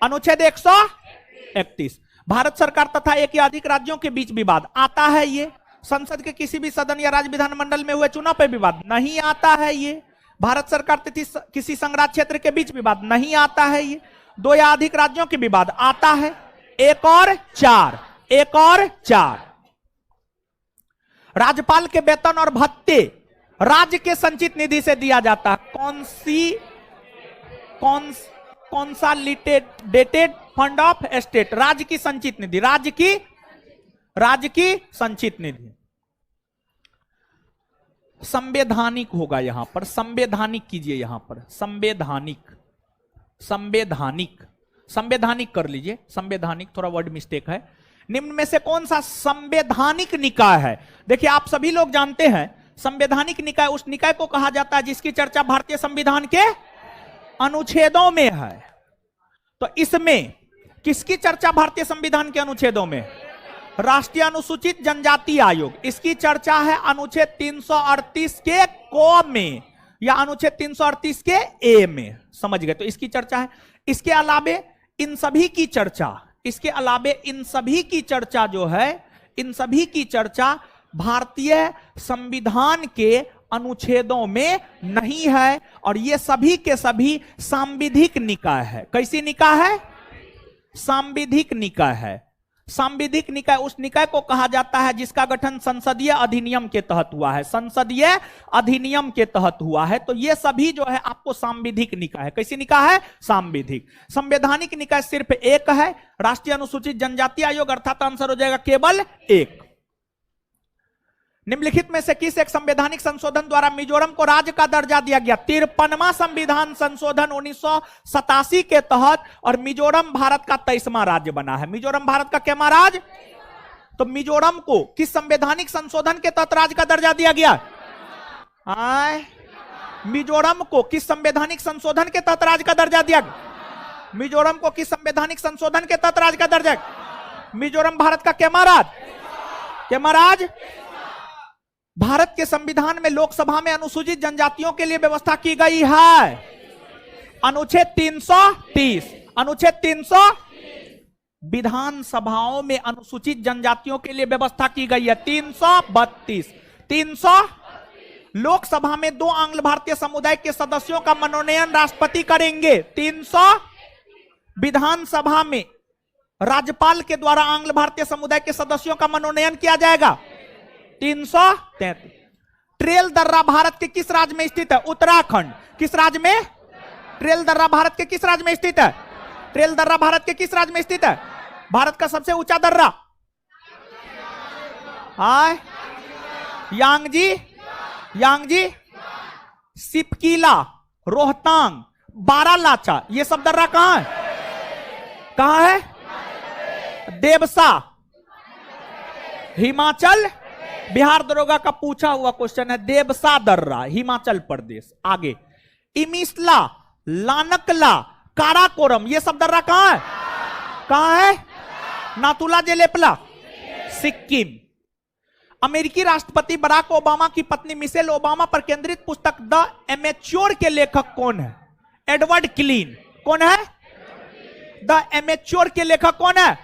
अनुच्छेद 131। भारत सरकार तथा एक या अधिक राज्यों के बीच विवाद आता है। ये संसद के किसी भी सदन या राज्य विधानमंडल में हुए चुनाव पर विवाद नहीं आता है। ये भारत सरकार तथा किसी संघराज्य क्षेत्र के बीच विवाद नहीं आता है। ये 2 या अधिक राज्यों के विवाद आता है। 1 और 4। 1 और 4। राज्यपाल के वेतन और भत्ते राज्य के संचित निधि से दिया जाता है। Consolidated fund of state. राज्य की संचित निधि। राज्य की संचित निधि। संवैधानिक होगा यहां पर। संवैधानिक कीजिए यहां पर। संवैधानिक। संवैधानिक। संवैधानिक कर लीजिए। संवैधानिक, थोड़ा वर्ड मिस्टेक है। निम्न में से कौन सा संवैधानिक निकाय है? देखिए, आप सभी लोग जानते हैं संवैधानिक निकाय उस निकाय को कहा जाता है जिसकी चर्चा भारतीय संविधान के अनुच्छेदों में है। तो इसमें किसकी चर्चा भारतीय संविधान के अनुच्छेदों में? राष्ट्रीय अनुसूचित जनजाति आयोग, इसकी चर्चा है अनुच्छेद 338 के क में या अनुच्छेद 338 के ए में, समझ गए? तो इसकी चर्चा है। इसके अलावे इन सभी की चर्चा, इसके अलावे इन सभी की चर्चा जो है, इन सभी की चर्चा भारतीय संविधान के अनुच्छेदों में नहीं है, और ये सभी के सभी सांविधिक निकाय है। कैसी निकाय है? सांविधिक निकाय है। सांविधिक निकाय उस निकाय को कहा जाता है जिसका गठन संसदीय अधिनियम के तहत हुआ है, संसदीय अधिनियम के तहत हुआ है। तो ये सभी जो है आपको सांविधिक निकाय है। कैसी निकाय है? सांविधिक। संवैधानिक निकाय सिर्फ एक है, राष्ट्रीय अनुसूचित जनजाति आयोग, अर्थात आंसर हो जाएगा केवल एक। निम्नलिखित में से किस एक संवैधानिक संशोधन द्वारा मिजोरम को राज्य का दर्जा दिया गया? 53वां संविधान संशोधन 1987 के तहत, और मिजोरम भारत का 23वां राज्य बना है। मिजोरम भारत का कैमा राज्य? तो मिजोरम को किस संवैधानिक संशोधन के तहत राज्य का दर्जा दिया गया? मिजोरम को किस संवैधानिक संशोधन के तहत राज्य का दर्जा दिया गया? मिजोरम को किस संवैधानिक संशोधन के तहत राज्य का दर्जा? मिजोरम भारत का कैमा राज्य? कैमा राज्य? भारत के संविधान में लोकसभा में अनुसूचित जनजातियों के लिए व्यवस्था की गई है अनुच्छेद 330। अनुच्छेद 300 विधानसभाओं में अनुसूचित जनजातियों के लिए व्यवस्था की गई है 332। 300 लोकसभा में 2 आंग्ल भारतीय समुदाय के सदस्यों का मनोनयन राष्ट्रपति करेंगे। 300 विधानसभा में राज्यपाल के द्वारा आंग्ल भारतीय समुदाय के सदस्यों का मनोनयन किया जाएगा। 333। ट्रेल दर्रा भारत के किस राज्य में स्थित है? उत्तराखंड। किस राज्य में? ट्रेल दर्रा भारत के किस राज्य में स्थित है? ट्रेल दर्रा भारत के किस राज्य में स्थित है? भारत का सबसे ऊंचा दर्रा? यांगजी, यांगजी, सिपकीला, रोहतांग, बारालाचा, ये सब दर्रा कहां है? कहां है? देवसा, हिमाचल। बिहार दरोगा का पूछा हुआ क्वेश्चन है, देवसा दर्रा, हिमाचल प्रदेश। आगे इमिसला, लानकला, काराकोरम, ये सब दर्रा कहां है? कहां है? नाथुला जेलेपला, सिक्किम। अमेरिकी राष्ट्रपति बराक ओबामा की पत्नी मिशेल ओबामा पर केंद्रित पुस्तक द एमेच्योर के लेखक कौन है? Edward clean. कौन है? द एमेच्योर के लेखक कौन है?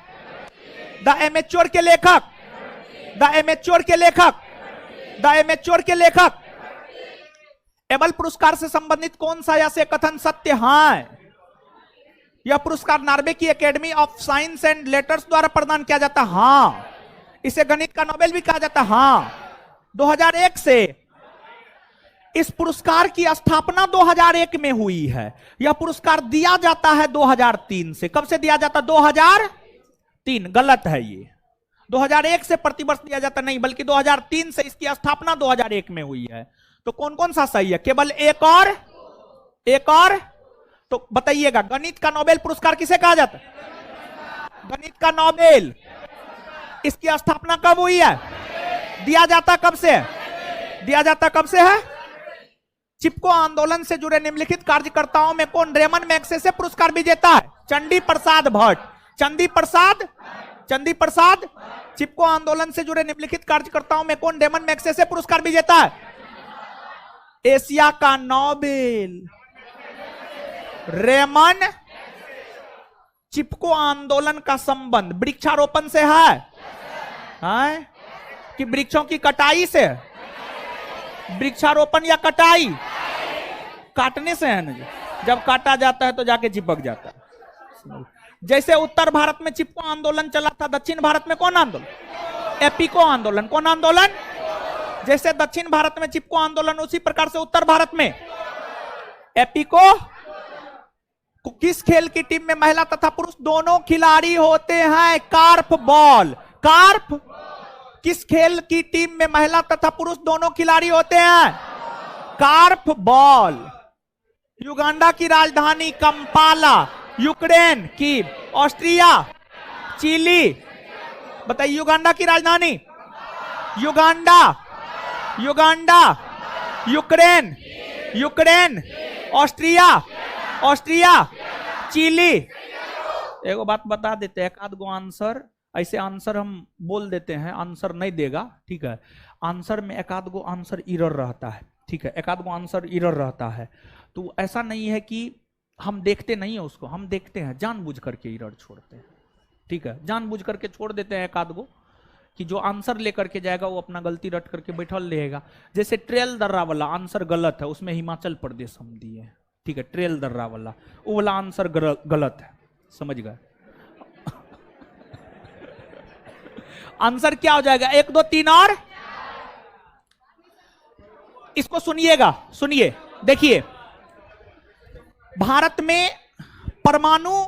द एमेच्योर के लेखक, द एमेच्योर के लेखक, द एमेच्योर के लेखक। एबल पुरस्कार से संबंधित कौन सा ऐसे कथन सत्य है? यह पुरस्कार नॉर्वे की academy of science and letters द्वारा प्रदान किया जाता है। हाँ। इसे गणित का नोबेल भी कहा जाता है। हाँ। 2001 से इस पुरस्कार की स्थापना 2001 में हुई है। यह पुरस्कार दिया जाता है 2003 से। कब से दिया जाता? 2003। गलत है ये। 2001 से प्रतिवर्ष दिया जाता नहीं, बल्कि 2003 से इसकी स्थापना 2001 में हुई है। तो कौन कौन सा सही है? केवल एक और, एक और। तो बताइएगा, गणित का नोबेल पुरस्कार किसे कहा जाता है? गणित का नोबेल। इसकी स्थापना कब हुई है? दिया जाता कब से? दिया जाता कब से है? चिपको आंदोलन से जुड़े निम्नलिखित कार्यकर्ताओं में कौन रेमन मैग्सेसे पुरस्कार विजेता है? चंडी प्रसाद भट्ट। चंडी प्रसाद, चंदी प्रसाद। चिपको आंदोलन से जुड़े निम्नलिखित कार्यकर्ताओं में कौन रेमन मैग्सेसे पुरस्कार विजेता है? एशिया का नोबेल रेमन। चिपको आंदोलन का संबंध वृक्षारोपण से है, कि वृक्षों की कटाई से? वृक्षारोपण या कटाई? काटने से है ना। जब काटा जाता है तो जाके चिपक जाता है। जैसे उत्तर भारत में चिपको आंदोलन चला था, दक्षिण भारत में कौन आंदोलन? एपिको आंदोलन। कौन आंदोलन? जैसे दक्षिण भारत में चिपको आंदोलन, उसी प्रकार से उत्तर भारत में एपिको। किस खेल की टीम में महिला तथा पुरुष दोनों खिलाड़ी होते हैं? Carp ball. कार्प। किस खेल की टीम में महिला तथा पुरुष दोनों खिलाड़ी होते हैं? Carp ball. युगांडा की राजधानी कंपाला, यूक्रेन की, ऑस्ट्रिया, चिली। बताइए, युगांडा की राजधानी? Uganda, Uganda, Ukraine, Ukraine, Austria, Austria, Chile. एगो बात बता देते हैं, एक आध गो आंसर ऐसे आंसर हम बोल देते हैं, आंसर नहीं देगा, ठीक है। आंसर में एक आध गो आंसर एरर रहता है, ठीक है, एक आध गो आंसर एरर रहता है। तो ऐसा नहीं है कि हम देखते नहीं है उसको, हम देखते हैं, जानबूझ करके एरर छोड़ते हैं, ठीक है, जानबूझ करके छोड़ देते हैं एक आध गो, कि जो आंसर लेकर के जाएगा वो अपना गलती रट करके बैठल रहेगा। जैसे ट्रेल दर्रा वाला आंसर गलत है, उसमें हिमाचल प्रदेश हम दिए, ठीक है, ट्रेल दर्रा वाला, वो वाला आंसर गलत है, समझ गए। आंसर क्या हो जाएगा, 1 2 3 और इसको सुनिएगा, सुनिए, देखिए, भारत में परमाणु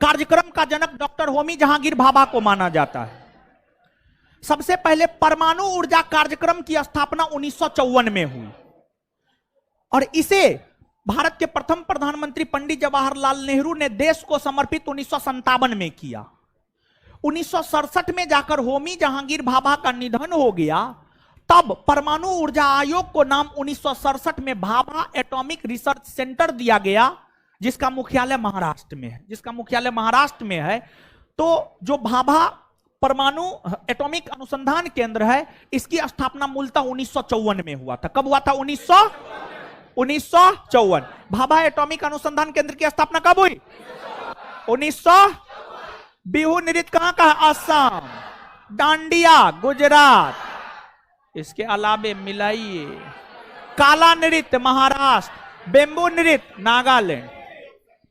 कार्यक्रम का जनक डॉक्टर होमी जहांगीर भाभा को माना जाता है। सबसे पहले परमाणु ऊर्जा कार्यक्रम की स्थापना 1954 में हुई और इसे भारत के प्रथम प्रधानमंत्री पंडित जवाहरलाल नेहरू ने देश को समर्पित 1957 में किया। 1967 में जाकर होमी जहांगीर भाभा का निधन हो गया, तब परमाणु ऊर्जा आयोग को नाम 1967 में भाभा एटॉमिक रिसर्च सेंटर दिया गया, जिसका मुख्यालय महाराष्ट्र में है, जिसका मुख्यालय महाराष्ट्र में है। तो जो भाभा परमाणु एटॉमिक अनुसंधान केंद्र है, इसकी स्थापना मूलतः 1954 में हुआ था। कब हुआ था, 1954। भाभा एटॉमिक अनुसंधान केंद्र की स्थापना कब हुई, 1900। बिहू नृत्य कहां का, असम, डांडिया गुजरात, इसके अलावे मिलाइए, काला नृत्य महाराष्ट्र, बेम्बू नृत्य नागालैंड।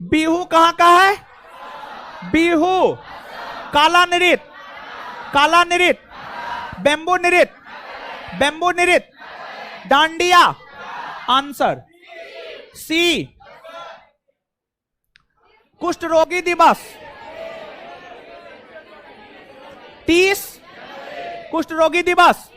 बिहू कहां का है, बिहू, काला नृत्य, काला नृत्य, बेम्बू नृत्य, बेम्बू नृत्य, डांडिया, आंसर सी। कुष्ठ रोगी दिवस 30, कुष्ठ रोगी दिवस